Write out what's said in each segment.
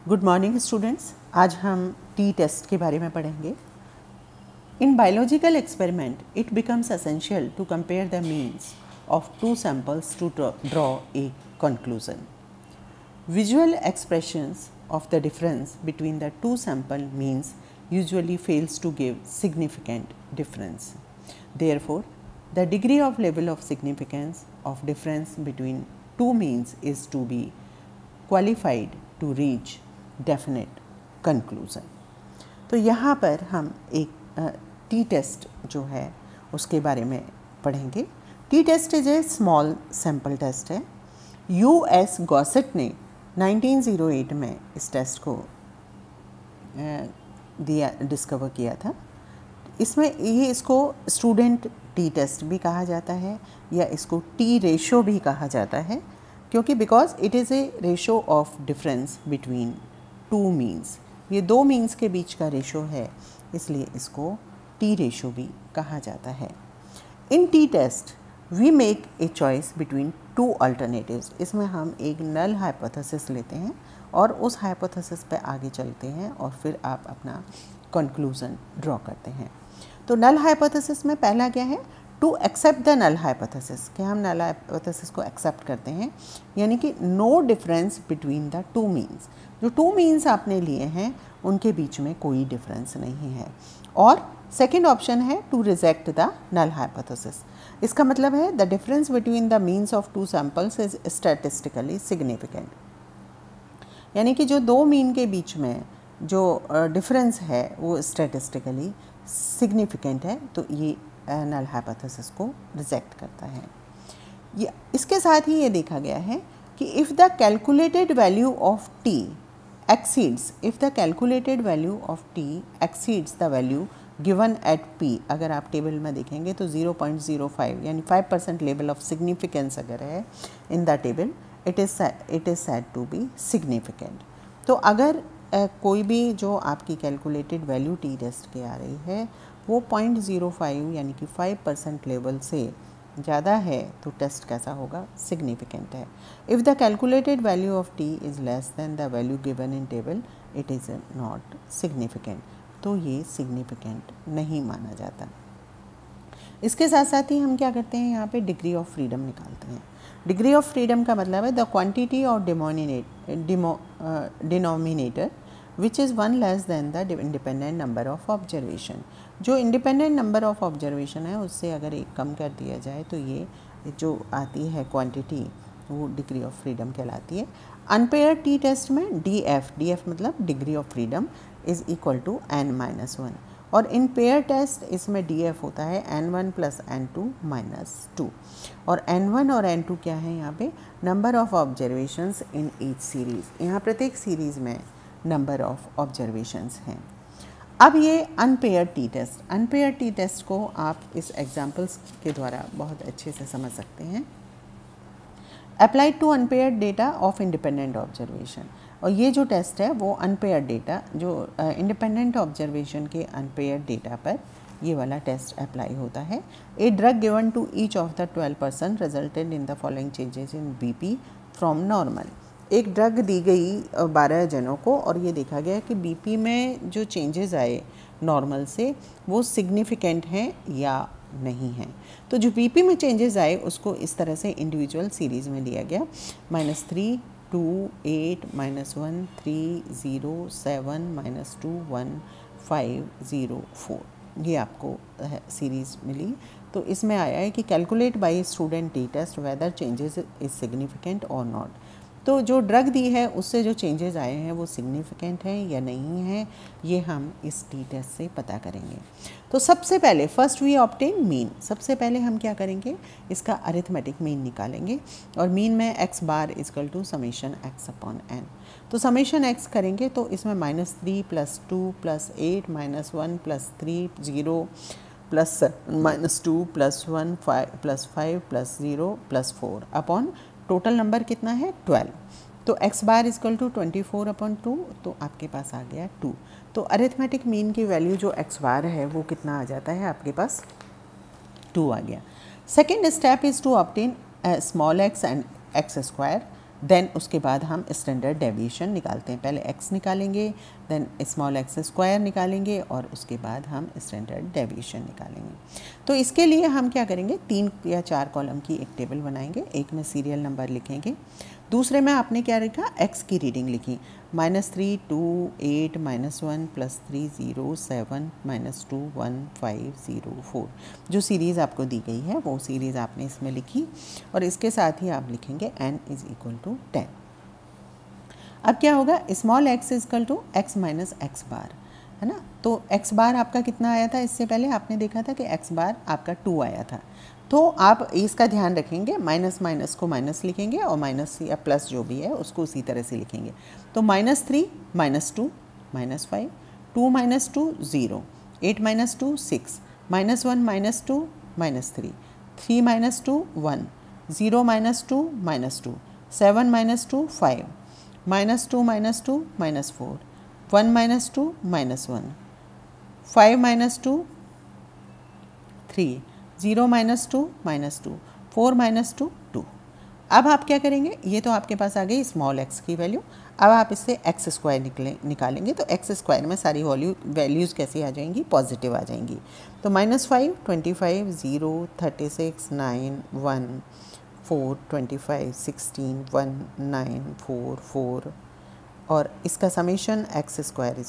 Good morning students. आज हम T test के बारे में पढ़ेंगे। In biological experiment it becomes essential to compare the means of two samples to draw a conclusion. Visual expressions of the difference between the two sample means usually fails to give significant difference. Therefore, the degree of level of significance of difference between two means is to be qualified to reach definite conclusion. तो यहाँ पर हम एक T test जो है उसके बारे में पढ़ेंगे। T test is a small sample test है। US गॉसेट ने 1908 में इस टेस्ट को डिस्कवर किया था। इसमें इसको स्टूडेंट टी टेस्ट भी कहा जाता है या इसको टी रेशो भी कहा जाता है, क्योंकि because it is a ratio of difference between two means. ये दो मीन्स के बीच का रेशो है, इसलिए इसको टी रेशो भी कहा जाता है। In T test we make a choice between two alternatives. इसमें हम एक नल हाइपोथेसिस लेते हैं और उस हाइपोथेसिस पे आगे चलते हैं और फिर आप अपना कंक्लूजन ड्रॉ करते हैं। तो नल हाइपोथेसिस में पहला क्या है? To accept the null hypothesis, कि हम नल हाइपोथेसिस को एक्सेप्ट करते हैं, यानी कि no difference between the two means. जो टू मीन्स आपने लिए हैं उनके बीच में कोई डिफरेंस नहीं है। और सेकेंड ऑप्शन है to reject the null hypothesis. इसका मतलब है the difference between the means of two samples is statistically significant, यानी कि जो दो मीन के बीच में जो डिफरेंस है वो स्टैटिस्टिकली सिग्निफिकेंट है, तो ये नल हाइपोथेसिस को रिजेक्ट करता है। ये इसके साथ ही ये देखा गया है कि if the calculated value of T exceeds the value given at P, अगर आप टेबल में देखेंगे तो 0.05 यानी 5% लेवल ऑफ सिग्निफिकेंस अगर है in the table, it is said to be significant. तो अगर कोई भी जो आपकी कैलकुलेटेड वैल्यू टी टेस्ट की आ रही है वो 0.05 यानी कि 5% लेवल से ज़्यादा है, तो टेस्ट कैसा होगा? सिग्निफिकेंट है। If the calculated value of t is less than the value given in table, it is not significant. तो ये सिग्निफिकेंट नहीं माना जाता। इसके साथ साथ ही हम क्या करते हैं, यहाँ पे डिग्री ऑफ फ्रीडम निकालते हैं। डिग्री ऑफ फ्रीडम का मतलब है द क्वांटिटी और denominator which is one less than the independent number of observation. जो इंडिपेंडेंट नंबर ऑफ ऑब्जर्वेशन है उससे अगर एक कम कर दिया जाए तो ये जो आती है क्वांटिटी वो डिग्री ऑफ फ्रीडम कहलाती है। अनपेयर टी टेस्ट में DF मतलब degree of freedom is equal to n-1, और इन पेयर टेस्ट इसमें DF होता है n1 + n2 -2, और n1 और n2 क्या है यहाँ पे? Number of observations in each series. यहाँ प्रत्येक सीरीज़ में नंबर ऑफ ऑब्जर्वेशंस हैं। अब ये अनपेयर टी टेस्ट को आप इस एग्जाम्पल्स के द्वारा बहुत अच्छे से समझ सकते हैं। Applied to unpaired data of independent observation, और ये जो टेस्ट है वो अनपेयर डेटा, जो इंडिपेंडेंट ऑब्जर्वेशन के अनपेयर डेटा पर ये वाला टेस्ट अप्लाई होता है। A drug given to each of the 12 person resulted in the following changes in BP from normal. एक ड्रग दी गई 12 जनों को और ये देखा गया कि BP में जो चेंजेस आए नॉर्मल से वो सिग्निफिकेंट हैं या नहीं हैं। तो जो BP में चेंजेस आए उसको इस तरह से इंडिविजुअल सीरीज़ में लिया गया, -3, 2, 8, -1, 3, 0, 7, -2, 1, 5, 0, 4, ये आपको सीरीज़ मिली। तो इसमें आया है कि calculate by student t test whether changes is significant और नॉट। तो जो ड्रग दी है उससे जो चेंजेस आए हैं वो सिग्निफिकेंट हैं या नहीं हैं, ये हम इस टी टेस्ट से पता करेंगे। तो सबसे पहले फर्स्ट वी ऑब्टेन मीन। सबसे पहले हम क्या करेंगे, इसका अरिथमेटिक मीन निकालेंगे, और मीन में x bar equal to summation x/n। तो समेशन x करेंगे तो इसमें -3 + 2 + 8 -1 + 3 0 +- 2 +1 5 + 0 +4 अपॉन टोटल नंबर कितना है 12। तो x बार इक्वल टू 24/2, तो आपके पास आ गया 2। तो अरिथमेटिक मीन की वैल्यू जो x बार है वो कितना आ जाता है आपके पास? 2 आ गया। Second step is to obtain small x and x² then उसके बाद हम स्टैंडर्ड डेविएशन निकालते हैं। पहले x निकालेंगे, देन स्मॉल एक्स स्क्वायर निकालेंगे और उसके बाद हम स्टैंडर्ड डेविएशन निकालेंगे। तो इसके लिए हम क्या करेंगे, 3 या 4 कॉलम की एक टेबल बनाएंगे। एक में सीरियल नंबर लिखेंगे, दूसरे में आपने क्या लिखा, x की रीडिंग लिखी, -3 2 8 -1 +3 0 7 -2 1 5 0 4। जो सीरीज़ आपको दी गई है वो सीरीज़ आपने इसमें लिखी और इसके साथ ही आप लिखेंगे n = 10। अब क्या होगा, स्मॉल x = x - x बार, है ना। तो x बार आपका कितना आया था, इससे पहले आपने देखा था कि x बार आपका 2 आया था। तो आप इसका ध्यान रखेंगे, माइनस माइनस को माइनस लिखेंगे और माइनस या प्लस जो भी है उसको उसी तरह से लिखेंगे। तो -3 -2 -5 2 - 2 0 8 - 2 6 -1 -2 -3 3 - 2 1 0 - 2 -2 7 - 2 5 -2 -2 -4 1 - 2 -1 5 - 2 3 0 - 2 -2 4 - 2 2। अब आप क्या करेंगे, ये तो आपके पास आ गई स्मॉल x की वैल्यू। अब आप इससे x स्क्वायर निकालेंगे तो x स्क्वायर में सारी वैल्यूज़ कैसी आ जाएंगी, पॉजिटिव आ जाएंगी। तो -5 25 0 36 9 1 4 25 16 1 9 4 4 और इसका समेशन x स्क्वायर =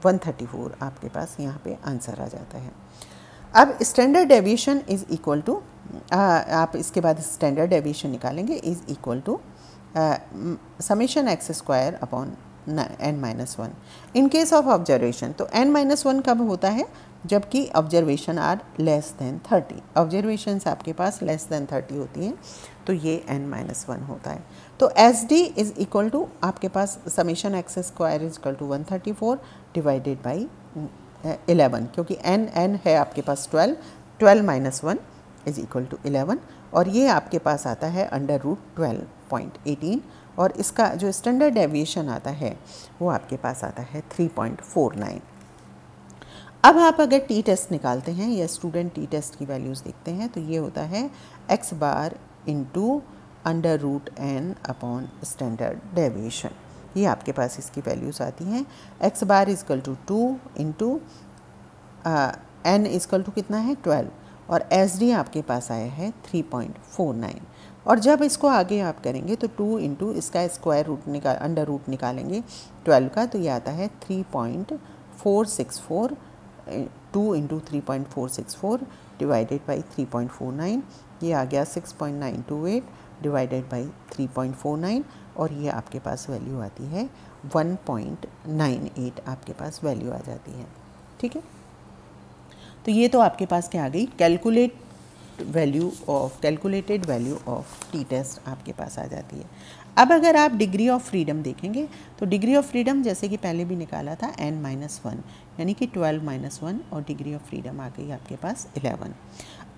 134 आपके पास यहाँ पे आंसर आ जाता है। अब standard deviation is equal to, आप इसके बाद स्टैंडर्ड डेविएशन निकालेंगे, is equal to summation x square upon n-1 in case of observation. तो n-1 कब होता है, जबकि observation are less than 30। Observations आपके पास लेस देन 30 होती हैं तो ये n-1 होता है। तो SD इज़ इक्वल टू आपके पास summation x square = 134 divided by 11, क्योंकि n है आपके पास 12 -1 = 11 और ये आपके पास आता है √12.18 और इसका जो स्टैंडर्ड डेविएशन आता है वो आपके पास आता है 3.49। अब आप अगर टी टेस्ट निकालते हैं या स्टूडेंट टी टेस्ट की वैल्यूज़ देखते हैं तो ये होता है x बार × √n अपॉन स्टैंडर्ड डेविएशन। ये आपके पास इसकी वैल्यूज़ आती हैं। x बार = 2 × n = कितना है 12 और SD आपके पास आया है 3.49। और जब इसको आगे आप करेंगे तो 2 × इसका स्क्वायर रूट अंडर रूट निकालेंगे 12 का, तो ये आता है 3.464 2 × 3.464 डिवाइडेड बाई 3.49, ये आ गया 6.928 डिवाइडेड बाई 3.49 और ये आपके पास वैल्यू आती है 1.98 आपके पास वैल्यू आ जाती है। ठीक है, तो ये तो आपके पास क्या आ गई, calculated value of t test आपके पास आ जाती है। अब अगर आप डिग्री ऑफ फ्रीडम देखेंगे तो डिग्री ऑफ फ्रीडम जैसे कि पहले भी निकाला था n-1 यानी कि 12 - 1 और डिग्री ऑफ फ्रीडम आ गई आपके पास 11।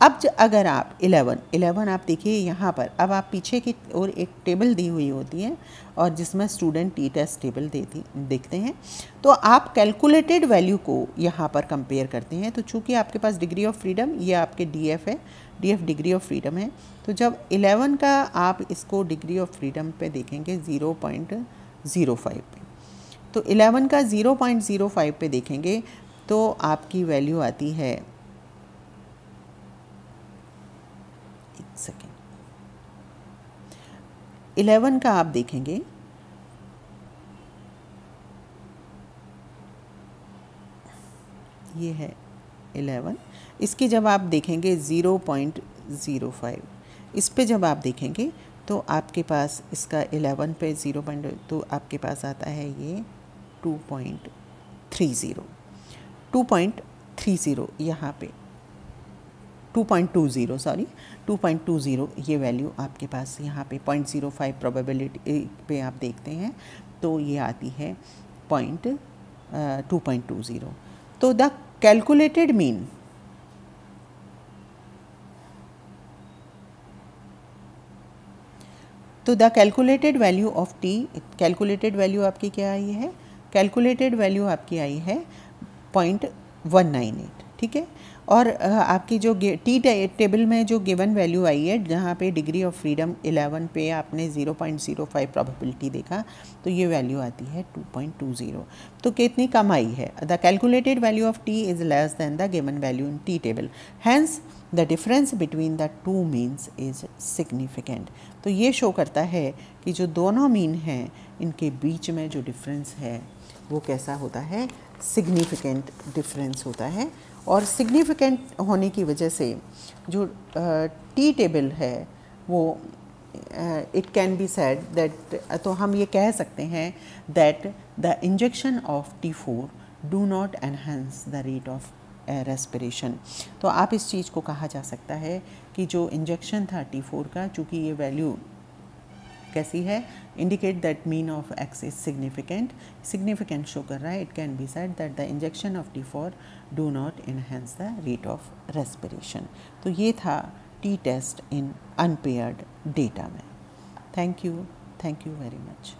अब अगर आप 11 आप देखिए यहाँ पर, अब आप पीछे की ओर एक टेबल दी हुई होती है और जिसमें स्टूडेंट टी टेस्ट टेबल देखते हैं तो आप कैलकुलेटेड वैल्यू को यहाँ पर कंपेयर करते हैं। तो चूँकि आपके पास डिग्री ऑफ फ्रीडम ये आपके DF है, DF डिग्री ऑफ फ्रीडम है, तो जब 11 का आप इसको डिग्री ऑफ फ्रीडम पे देखेंगे 0.05 पे, तो 11 का 0.05 पे देखेंगे तो आपकी वैल्यू आती है, एक सेकेंड, 11 का आप देखेंगे ये है 11, इसकी जब आप देखेंगे 0.05, इस पे जब आप देखेंगे तो आपके पास इसका 11 पे 0. तो आपके पास आता है ये 2.30 यहाँ पे 2.20 सॉरी 2.20 ये वैल्यू आपके पास यहाँ पे 0.05 प्रोबेबिलिटी पे आप देखते हैं तो ये आती है 2.20। तो द कैलकुलेटेड मीन तो the calculated value of T, calculated value आपकी क्या आई है, कैलकुलेटेड वैल्यू आपकी आई है 0.198। ठीक है, और आपकी जो टी टेबल में जो गिवन वैल्यू आई है, जहाँ पे डिग्री ऑफ फ्रीडम 11 पे आपने 0.05 प्रोबेबिलिटी देखा, तो ये वैल्यू आती है 2.20। तो कितनी कम आई है? The calculated value of t is less than the given value in t table, hence the difference between the two means is significant. तो ये शो करता है कि जो दोनों मीन हैं इनके बीच में जो डिफरेंस है वो कैसा होता है? सिग्निफिकेंट डिफरेंस होता है। और सिग्निफिकेंट होने की वजह से जो टी टेबल है वो it can be said that, तो हम ये कह सकते हैं that the injection of T4 do not enhance the rate of respiration. तो आप इस चीज़ को कहा जा सकता है कि जो इंजेक्शन था T4 का, चूँकि ये वैल्यू कैसी है, indicate that mean of x is significant show कर रहा है, it can be said that the injection of T4 do not enhance the rate of respiration. तो ये था टी टेस्ट इन अनपेयर्ड डेटा में। Thank you very much.